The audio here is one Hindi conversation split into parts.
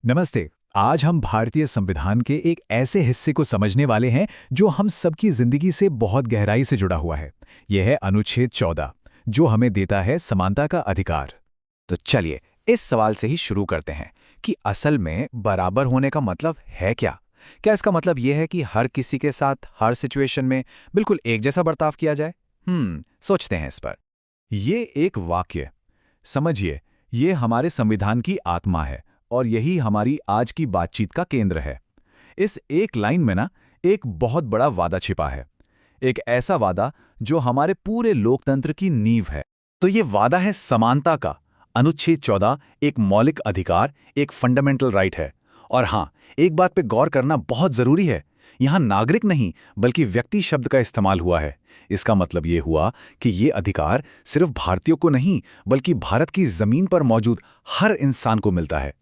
नमस्ते। आज हम भारतीय संविधान के एक ऐसे हिस्से को समझने वाले हैं जो हम सबकी जिंदगी से बहुत गहराई से जुड़ा हुआ है। यह है अनुच्छेद 14, जो हमें देता है समानता का अधिकार। तो चलिए इस सवाल से ही शुरू करते हैं कि असल में बराबर होने का मतलब है क्या? क्या इसका मतलब यह है कि हर किसी के साथ हर सिचुएशन में बिल्कुल एक जैसा बर्ताव किया जाए? सोचते हैं इस पर। ये एक वाक्य समझिए, ये हमारे संविधान की आत्मा है और यही हमारी आज की बातचीत का केंद्र है। इस एक लाइन में ना एक बहुत बड़ा वादा छिपा है, एक ऐसा वादा जो हमारे पूरे लोकतंत्र की नींव है। तो ये वादा है समानता का। अनुच्छेद 14 एक मौलिक अधिकार, एक फंडामेंटल राइट है। और हाँ, एक बात पे गौर करना बहुत जरूरी है। यहाँ नागरिक नहीं बल्कि व्यक्ति शब्द का इस्तेमाल हुआ है। इसका मतलब ये हुआ कि ये अधिकार सिर्फ भारतीयों को नहीं बल्कि भारत की जमीन पर मौजूद हर इंसान को मिलता है।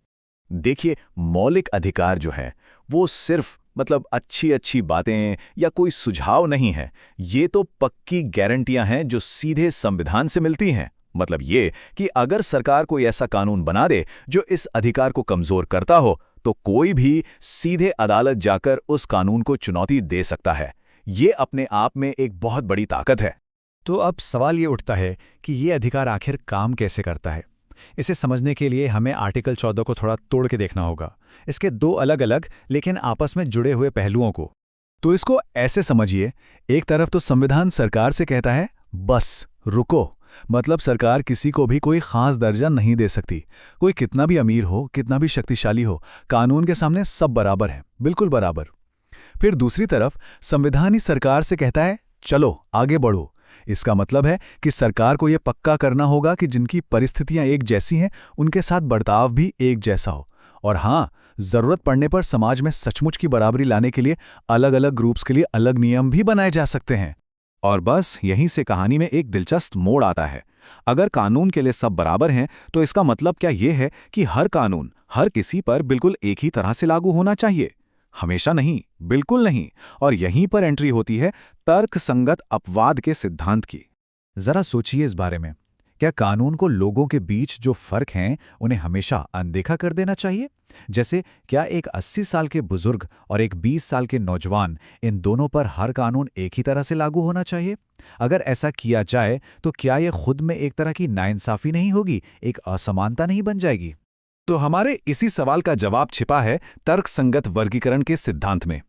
देखिए, मौलिक अधिकार जो है वो सिर्फ अच्छी अच्छी बातें या कोई सुझाव नहीं है। ये तो पक्की गारंटियां हैं जो सीधे संविधान से मिलती हैं। मतलब ये कि अगर सरकार कोई ऐसा कानून बना दे जो इस अधिकार को कमजोर करता हो, तो कोई भी सीधे अदालत जाकर उस कानून को चुनौती दे सकता है। ये अपने आप में एक बहुत बड़ी ताकत है। तो अब सवाल ये उठता है कि ये अधिकार आखिर काम कैसे करता है। इसे समझने के लिए हमें आर्टिकल 14 को थोड़ा तोड़ के देखना होगा, इसके दो अलग अलग लेकिन आपस में जुड़े हुए पहलुओं को। तो इसको ऐसे समझिए, एक तरफ तो संविधान सरकार से कहता है बस रुको, मतलब सरकार किसी को भी कोई खास दर्जा नहीं दे सकती। कोई कितना भी अमीर हो, कितना भी शक्तिशाली हो, कानून के सामने सब बराबर हैं, बिल्कुल बराबर। फिर दूसरी तरफ संविधान ही सरकार से कहता है चलो आगे बढ़ो। इसका मतलब है कि सरकार को यह पक्का करना होगा कि जिनकी परिस्थितियां एक जैसी हैं उनके साथ बर्ताव भी एक जैसा हो। और हाँ, जरूरत पड़ने पर समाज में सचमुच की बराबरी लाने के लिए अलग अलग ग्रुप्स के लिए अलग नियम भी बनाए जा सकते हैं। और बस यहीं से कहानी में एक दिलचस्प मोड़ आता है। अगर कानून के लिए सब बराबर हैं, तो इसका मतलब क्या यह है कि हर कानून हर किसी पर बिल्कुल एक ही तरह से लागू होना चाहिए? हमेशा नहीं, बिल्कुल नहीं। और यहीं पर एंट्री होती है तर्कसंगत अपवाद के सिद्धांत की। जरा सोचिए इस बारे में। क्या कानून को लोगों के बीच जो फर्क हैं उन्हें हमेशा अनदेखा कर देना चाहिए? जैसे क्या एक 80 साल के बुजुर्ग और एक 20 साल के नौजवान, इन दोनों पर हर कानून एक ही तरह से लागू होना चाहिए? अगर ऐसा किया जाए तो क्या यह खुद में एक तरह की नाइंसाफी नहीं होगी, एक असमानता नहीं बन जाएगी? तो हमारे इसी सवाल का जवाब छिपा है तर्कसंगत वर्गीकरण के सिद्धांत में।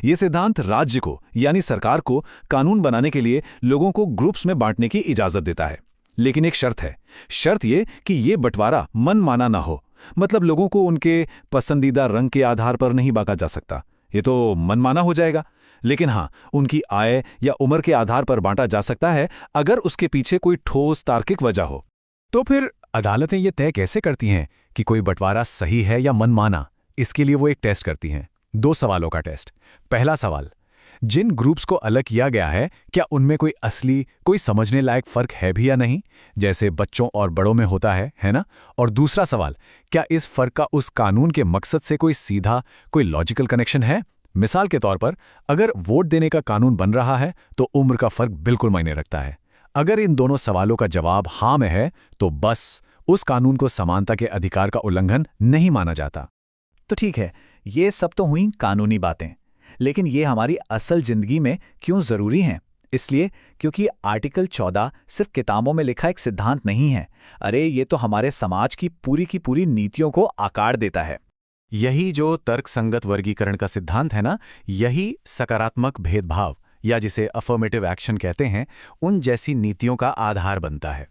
यह सिद्धांत राज्य को यानी सरकार को कानून बनाने के लिए लोगों को ग्रुप्स में बांटने की इजाजत देता है। लेकिन एक शर्त है। शर्त यह कि यह बंटवारा मनमाना ना हो। मतलब लोगों को उनके पसंदीदा रंग के आधार पर नहीं बांटा जा सकता, ये तो मनमाना हो जाएगा। लेकिन हाँ, उनकी आय या उम्र के आधार पर बांटा जा सकता है अगर उसके पीछे कोई ठोस तार्किक वजह हो। तो फिर अदालतें ये तय कैसे करती हैं कि कोई बंटवारा सही है या मनमाना? इसके लिए वो एक टेस्ट करती हैं, दो सवालों का टेस्ट। पहला सवाल, जिन ग्रुप्स को अलग किया गया है क्या उनमें कोई असली, कोई समझने लायक फर्क है भी या नहीं, जैसे बच्चों और बड़ों में होता है ना? और दूसरा सवाल, क्या इस फर्क का उस कानून के मकसद से कोई सीधा, कोई लॉजिकल कनेक्शन है? मिसाल के तौर पर, अगर वोट देने का कानून बन रहा है तो उम्र का फर्क बिल्कुल मायने रखता है। अगर इन दोनों सवालों का जवाब हाँ में है तो बस उस कानून को समानता के अधिकार का उल्लंघन नहीं माना जाता। तो ठीक है, ये सब तो हुई कानूनी बातें, लेकिन ये हमारी असल जिंदगी में क्यों जरूरी हैं? इसलिए क्योंकि आर्टिकल 14 सिर्फ किताबों में लिखा एक सिद्धांत नहीं है। अरे ये तो हमारे समाज की पूरी नीतियों को आकार देता है। यही जो तर्कसंगत वर्गीकरण का सिद्धांत है ना, यही सकारात्मक भेदभाव या जिसे अफर्मेटिव एक्शन कहते हैं, उन जैसी नीतियों का आधार बनता है।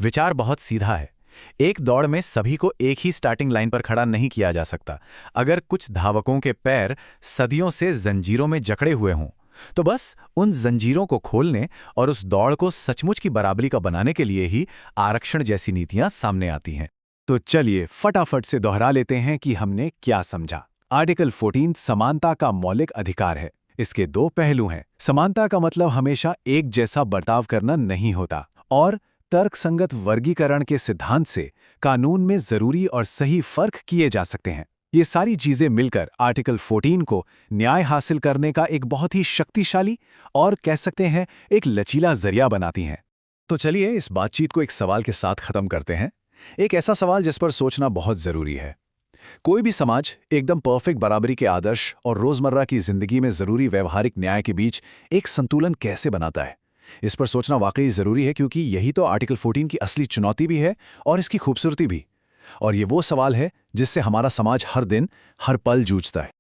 विचार बहुत सीधा है। एक दौड़ में सभी को एक ही स्टार्टिंग लाइन पर खड़ा नहीं किया जा सकता। अगर कुछ धावकों के पैर सदियों से जंजीरों में जकड़े हुए हों, तो बस उन जंजीरों को खोलने और उस दौड़ को सचमुच की बराबरी का बनाने के लिए ही आरक्षण जैसी नीतियां सामने आती हैं। तो चलिए फटाफट से दोहरा लेते हैं कि हमने क्या समझा। आर्टिकल 14 समानता का मौलिक अधिकार है। इसके दो पहलू हैं। समानता का मतलब हमेशा एक जैसा बर्ताव करना नहीं होता, और तर्कसंगत वर्गीकरण के सिद्धांत से कानून में जरूरी और सही फर्क किए जा सकते हैं। ये सारी चीजें मिलकर आर्टिकल 14 को न्याय हासिल करने का एक बहुत ही शक्तिशाली और कह सकते हैं एक लचीला जरिया बनाती हैं। तो चलिए इस बातचीत को एक सवाल के साथ खत्म करते हैं। एक ऐसा सवाल जिस पर सोचना बहुत जरूरी है। कोई भी समाज एकदम परफेक्ट बराबरी के आदर्श और रोजमर्रा की जिंदगी में जरूरी व्यवहारिक न्याय के बीच एक संतुलन कैसे बनाता है, इस पर सोचना वाकई जरूरी है, क्योंकि यही तो आर्टिकल 14 की असली चुनौती भी है और इसकी खूबसूरती भी। और ये वो सवाल है जिससे हमारा समाज हर दिन हर पल जूझता है।